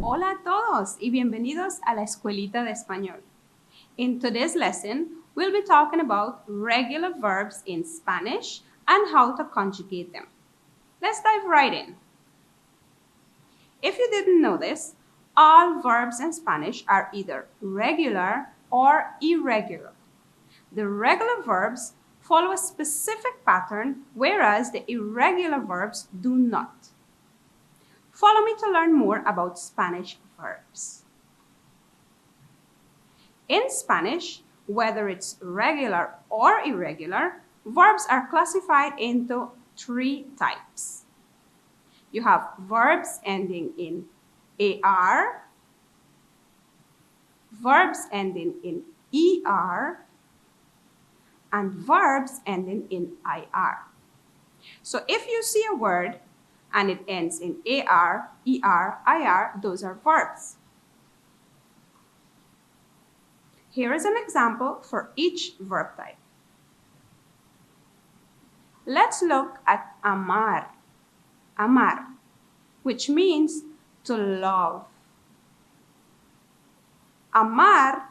Hola a todos y bienvenidos a la Escuelita de Español. In today's lesson, we'll be talking about regular verbs in Spanish and how to conjugate them. Let's dive right in. If you didn't know this, all verbs in Spanish are either regular or irregular. The regular verbs follow a specific pattern, whereas the irregular verbs do not. Follow me to learn more about Spanish verbs. In Spanish, whether it's regular or irregular, verbs are classified into three types. You have verbs ending in AR, verbs ending in ER, and verbs ending in IR. So if you see a word and it ends in AR, ER, IR, those are verbs. Here is an example for each verb type. Let's look at amar. Amar, which means to love. Amar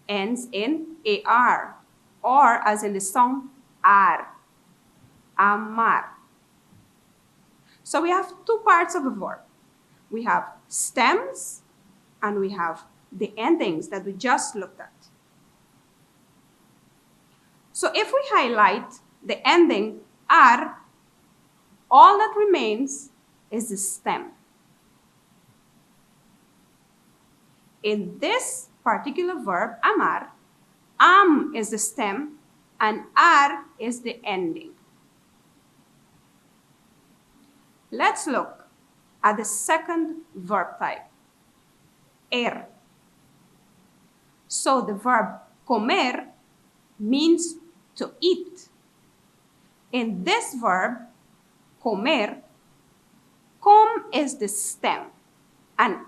ends in AR, or as in the song, ar. Amar. So we have two parts of a verb. We have stems and we have the endings that we just looked at. So if we highlight the ending ar, all that remains is the stem. In this particular verb, amar, am is the stem and ar is the ending. Let's look at the second verb type, So the verb comer means to eat. In this verb, comer, com is the stem and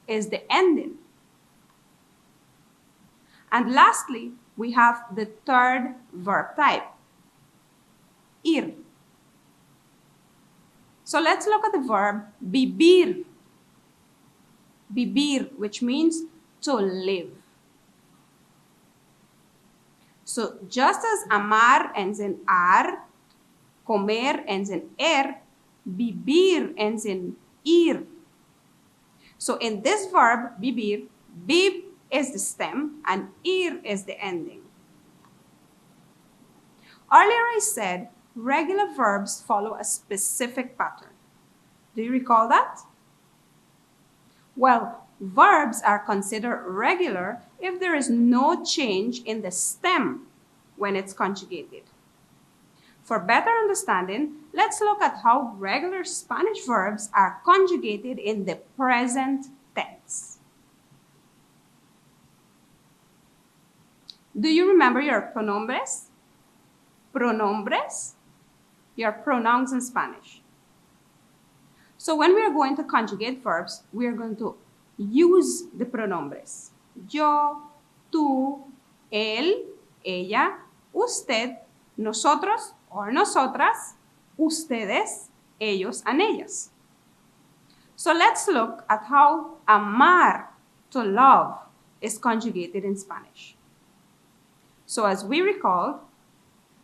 is the ending. And lastly, we have the third verb type, ir. So let's look at the verb bibir. Bibir, which means to live. So just as amar ends in ar, comer ends in bibir ends in ir. So in this verb, bibir, bib is the stem and ir is the ending. Earlier I said regular verbs follow a specific pattern. Do you recall that? Well, verbs are considered regular if there is no change in the stem when it's conjugated. For better understanding, let's look at how regular Spanish verbs are conjugated in the present tense. Do you remember your pronombres? Pronombres? Your pronouns in Spanish. So when we are going to conjugate verbs, we are going to use the pronombres. Yo, tú, él, ella, usted, nosotros or nosotras, ustedes, ellos, and ellas. So let's look at how amar, to love, is conjugated in Spanish. So as we recall,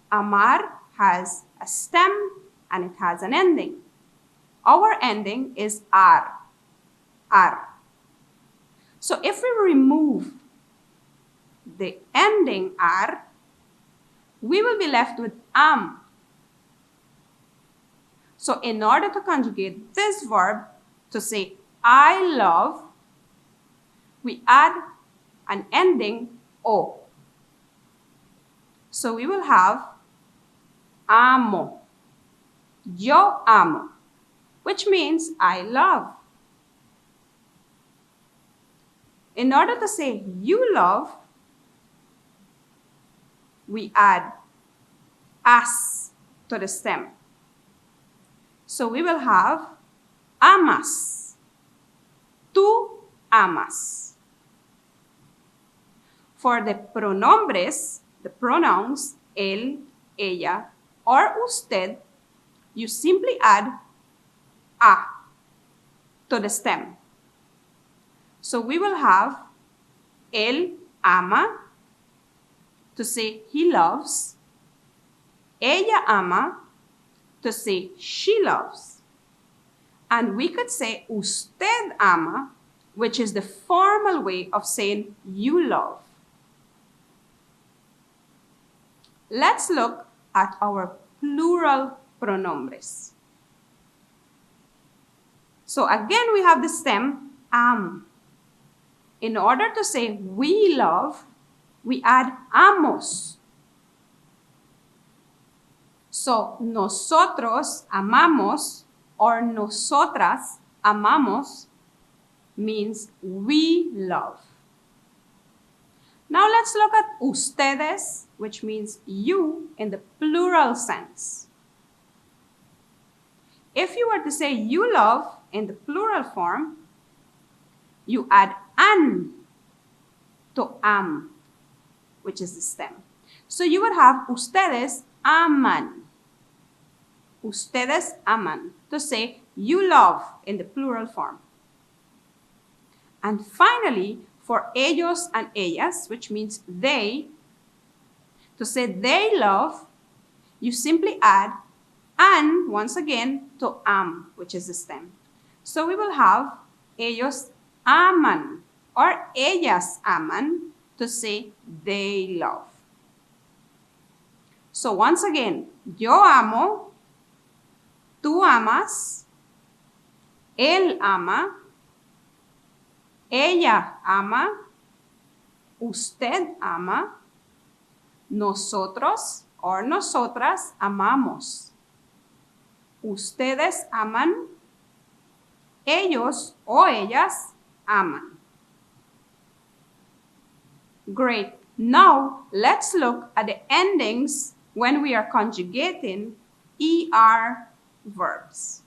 amar has a stem and it has an ending. Our ending is ar. So if we remove the ending ar, we will be left with am. So in order to conjugate this verb to say I love, we add an ending o. So we will have amo. Yo amo, which means I love. In order to say you love, we add as to the stem. So we will have amas. Tú amas. For the pronombres, the pronouns él, ella, or usted, you simply add a to the stem. So we will have él ama, to say he loves. Ella ama, to say she loves. And we could say usted ama, which is the formal way of saying you love. Let's look at our plural pronombres. So again, we have the stem am. In order to say we love, we add amos. So nosotros amamos or nosotras amamos means we love. Now let's look at ustedes, which means you in the plural sense. If you were to say you love in the plural form, you add an to am, which is the stem. So you would have ustedes aman. Ustedes aman, to say you love in the plural form. And finally, for ellos and ellas, which means they, to say they love, you simply add an, once again, to am, which is the stem. So we will have ellos aman or ellas aman, to say they love. So once again, yo amo, tú amas, él ama, ella ama, usted ama, nosotros or nosotras amamos. Ustedes aman, ellos o ellas aman. Great. Now, let's look at the endings when we are conjugating ER verbs.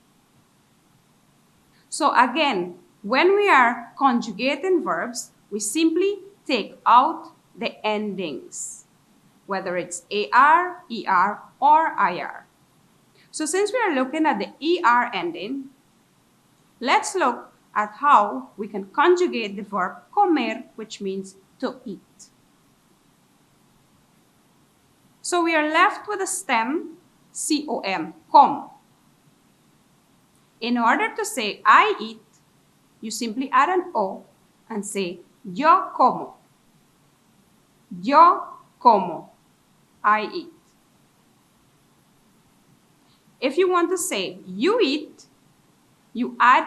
So again, when we are conjugating verbs, we simply take out the endings, whether it's AR, ER, or IR. So since we are looking at the ER ending, let's look at how we can conjugate the verb comer, which means to eat. So we are left with a stem com, com. In order to say I eat, you simply add an O and say yo como. Yo como. I eat. If you want to say you eat, you add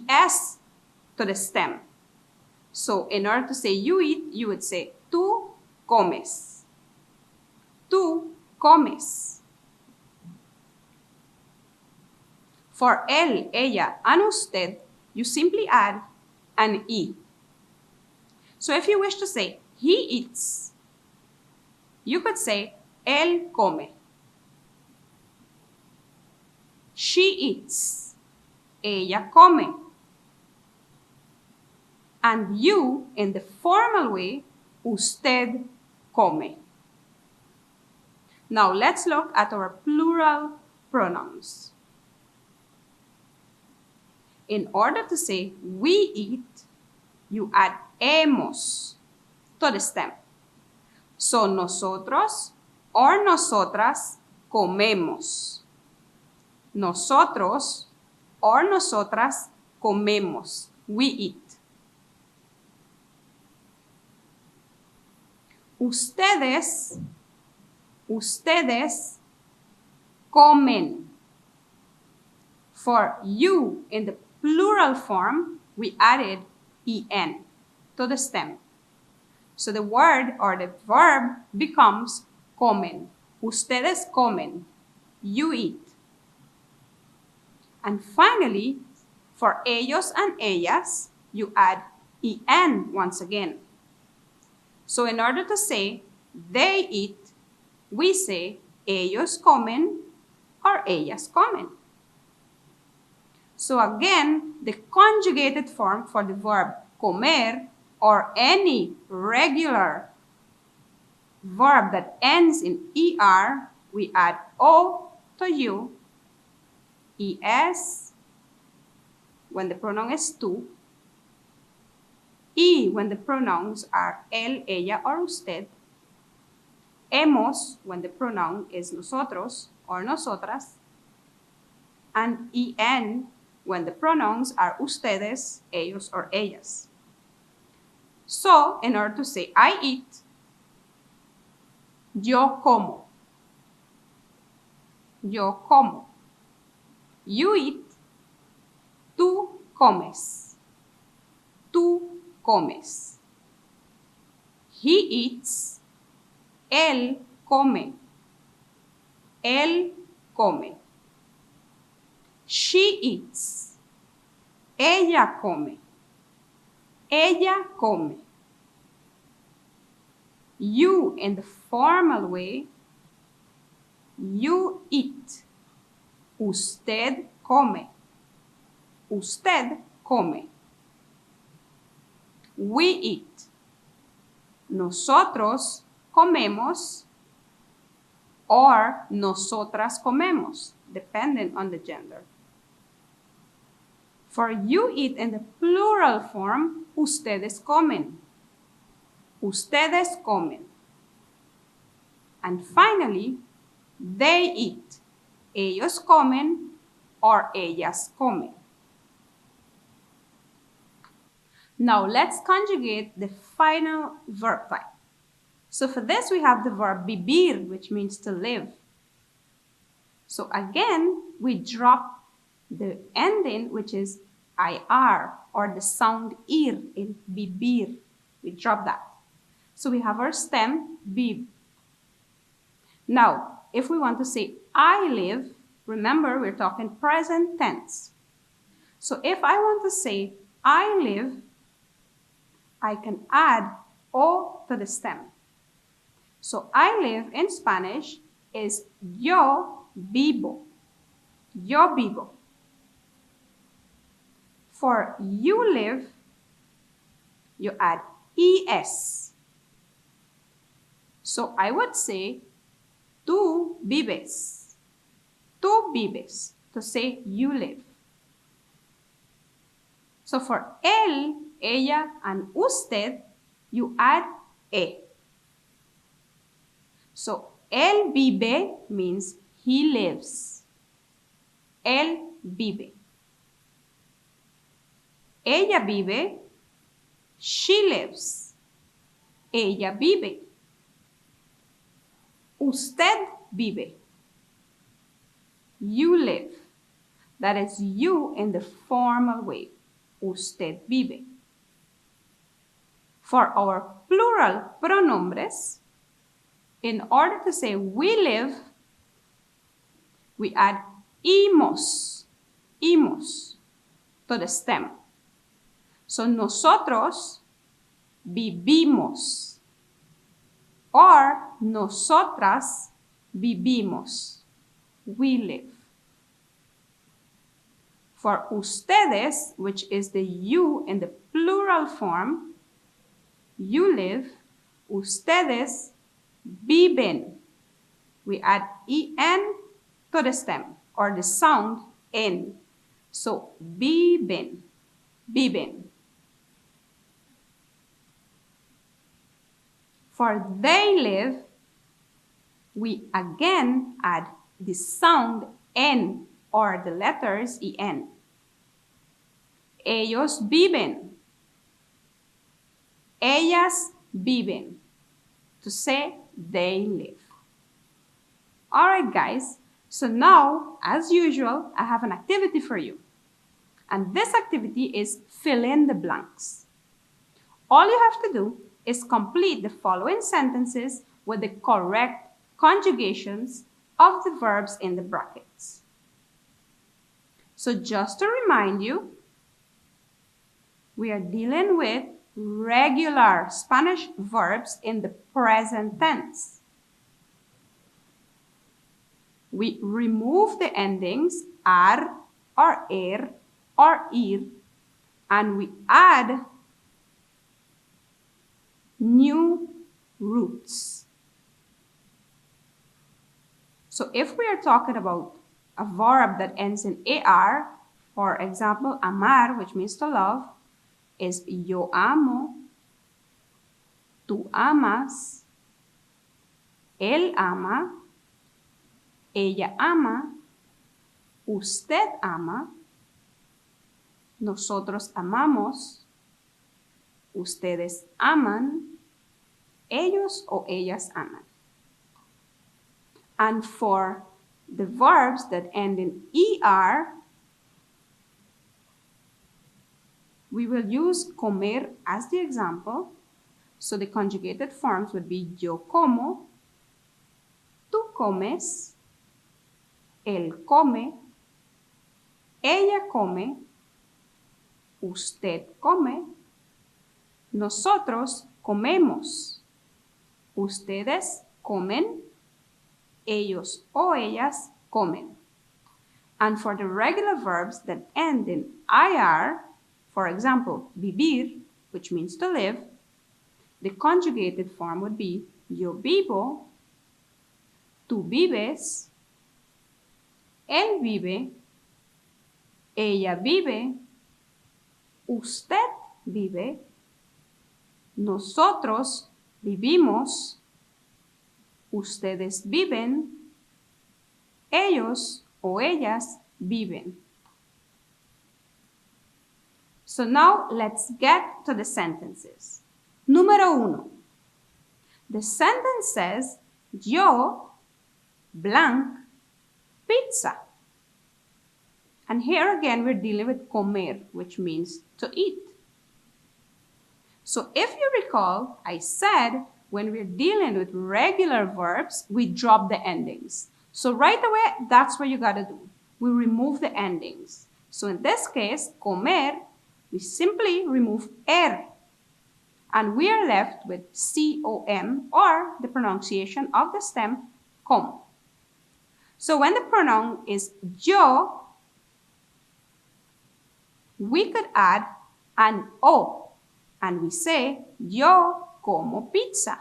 es to the stem. So in order to say you eat, you would say tú comes. Tú comes. For él, ella, and usted, you simply add an e. So if you wish to say he eats, you could say él come. She eats. Ella come. And you, in the formal way, usted come. Now let's look at our plural pronouns. In order to say we eat, you add hemos to the stem. So nosotros or nosotras comemos. Nosotros or nosotras comemos. We eat. Ustedes comen. For you, in the plural form, we added en to the stem. So the word or the verb becomes comen. Ustedes comen. You eat. And finally, for ellos and ellas, you add en once again. So in order to say they eat, we say ellos comen or ellas comen. So again, the conjugated form for the verb comer or any regular verb that ends in er, we add o to you, es when the pronoun is tú, Y when the pronouns are él, ella, or usted. Hemos when the pronoun is nosotros or nosotras. And en when the pronouns are ustedes, ellos, or ellas. So, in order to say I eat, yo como. Yo como. You eat, tú comes. Tú comes. He eats, él come. Él come. She eats. Ella come. Ella come. You, in the formal way, you eat. Usted come. Usted come. We eat. Nosotros comemos or nosotras comemos, depending on the gender. For you eat in the plural form, ustedes comen. Ustedes comen. And finally, they eat. Ellos comen or ellas comen. Now let's conjugate the final verb type. So for this we have the verb bibir, which means to live. So again, we drop the ending, which is ir, or the sound ir in bibir. We drop that. So we have our stem, bib. Now, if we want to say I live, remember we're talking present tense. So if I want to say I live, I can add o to the stem. So I live in Spanish is yo vivo. Yo vivo. For you live, you add es. So I would say tú vives. Tú vives, to say you live. So for él, ella, and usted, you add e. So él vive means he lives. Él vive. Ella vive, she lives. Ella vive. Usted vive. You live. That is you in the formal way. Usted vive. For our plural pronombres, in order to say we live, we add imos to the stem. So nosotros vivimos or nosotras vivimos. We live. For ustedes, which is the you in the plural form, you live, ustedes viven. We add en to the stem or the sound en. So viven, viven. For they live, we again add the sound en or the letters en. Ellos viven. Ellas viven. To say they live. Alright guys, so now, as usual, I have an activity for you. And this activity is fill in the blanks. All you have to do is complete the following sentences with the correct conjugations of the verbs in the brackets. So just to remind you, we are dealing with regular Spanish verbs in the present tense. We remove the endings ar or er or ir, and we add new roots. So if we are talking about a verb that ends in AR, for example, amar, which means to love, es yo amo, tú amas, él ama, ella ama, usted ama, nosotros amamos, ustedes aman, ellos o ellas aman. And for the verbs that end in ER, we will use comer as the example. So the conjugated forms would be yo como, tú comes, él come, ella come, usted come, nosotros comemos, ustedes comen, ellos o ellas comen. And for the regular verbs that end in IR, for example, vivir, which means to live, the conjugated form would be yo vivo, tú vives, él vive, ella vive, usted vive, nosotros vivimos, ustedes viven, ellos o ellas viven. So now let's get to the sentences. Número 1. The sentence says, yo, blank, pizza. And here again, we're dealing with comer, which means to eat. So if you recall, I said when we're dealing with regular verbs, we drop the endings. So right away, that's what you gotta do. We remove the endings. So in this case, comer, we simply remove er. And we are left with com, or the pronunciation of the stem, com. So when the pronoun is yo, we could add an o, and we say, yo como pizza.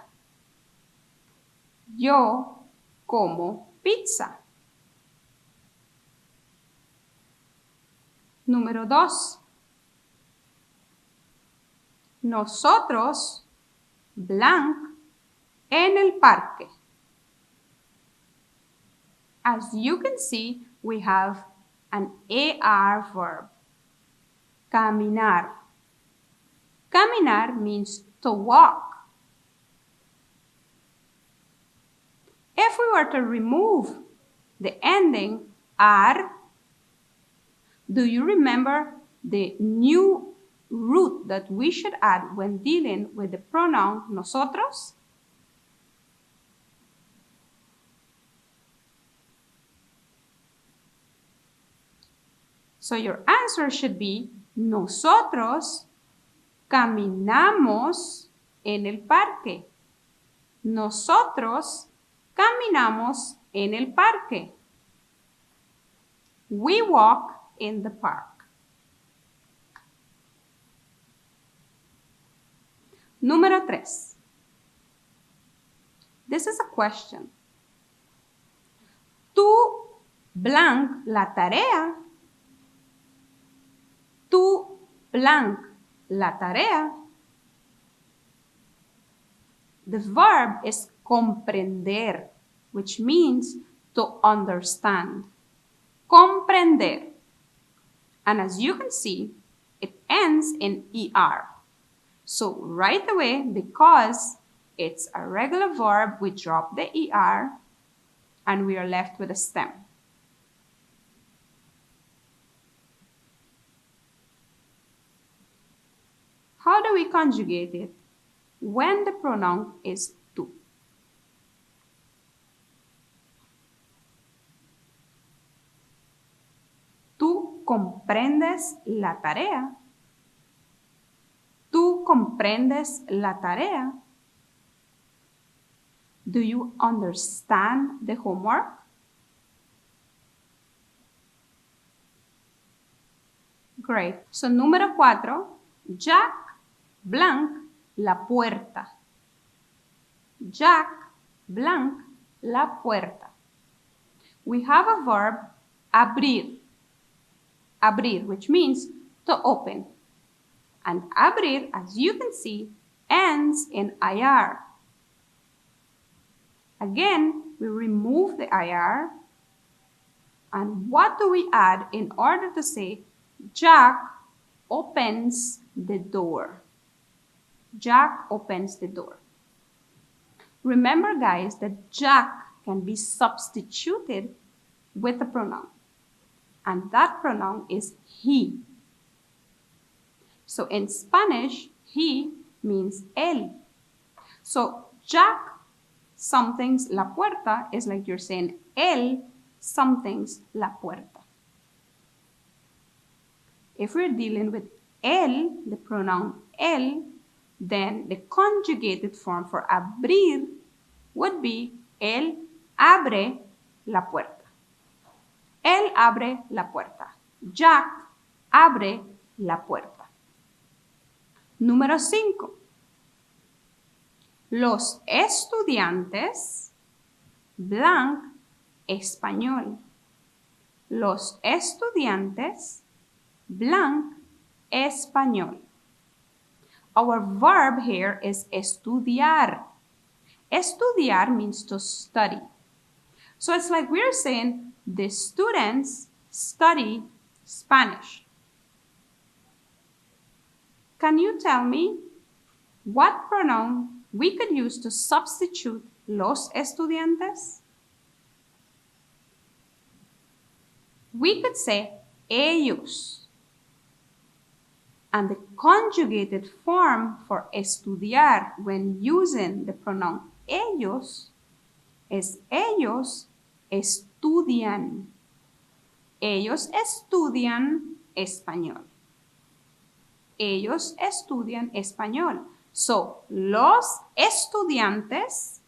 Yo como pizza. Número 2. Nosotros, blank, en el parque. As you can see, we have an AR verb. Caminar. Caminar means to walk. If we were to remove the ending ar, do you remember the new root that we should add when dealing with the pronoun nosotros? So your answer should be, nosotros caminamos en el parque. Nosotros caminamos en el parque. We walk in the park. Número 3. This is a question. Tú blank la tarea. Tú blank la tarea. The verb is comprender, which means to understand. Comprender. And as you can see, it ends in ER. So right away, because it's a regular verb, we drop the ER and we are left with a stem. How do we conjugate it when the pronoun is tú? Tú comprendes la tarea. Tú comprendes la tarea. Do you understand the homework? Great. So número 4, Jack blank la puerta. Jack blank la puerta. We have a verb abrir. Abrir, which means to open. And Abril, as you can see, ends in IR. Again, we remove the IR. And what do we add in order to say Jack opens the door? Jack opens the door. Remember, guys, that Jack can be substituted with a pronoun. And that pronoun is he. So in Spanish, he means él. So Jack something's la puerta is like you're saying él something's la puerta. If we're dealing with él, the pronoun él, then the conjugated form for abrir would be él abre la puerta. Él abre la puerta. Jack abre la puerta. Número 5. Los estudiantes, blank, español. Los estudiantes, blank, español. Our verb here is estudiar. Estudiar means to study. So it's like we're saying the students study Spanish. Can you tell me what pronoun we could use to substitute los estudiantes? We could say ellos. And the conjugated form for estudiar when using the pronoun ellos is ellos estudian. Ellos estudian español. Ellos estudian español. So, los estudiantes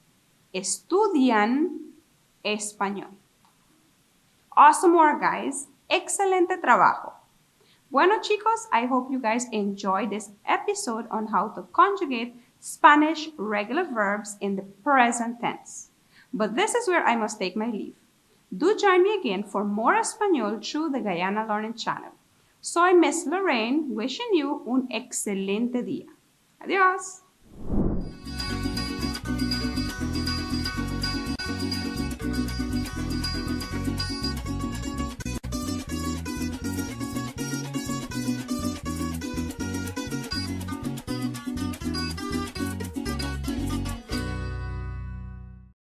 estudian español. Awesome work, guys. Excelente trabajo. Bueno, chicos, I hope you guys enjoyed this episode on how to conjugate Spanish regular verbs in the present tense. But this is where I must take my leave. Do join me again for more Español through the Guyana Learning Channel. Soy Miss Lorraine, wishing you un excelente día. Adiós.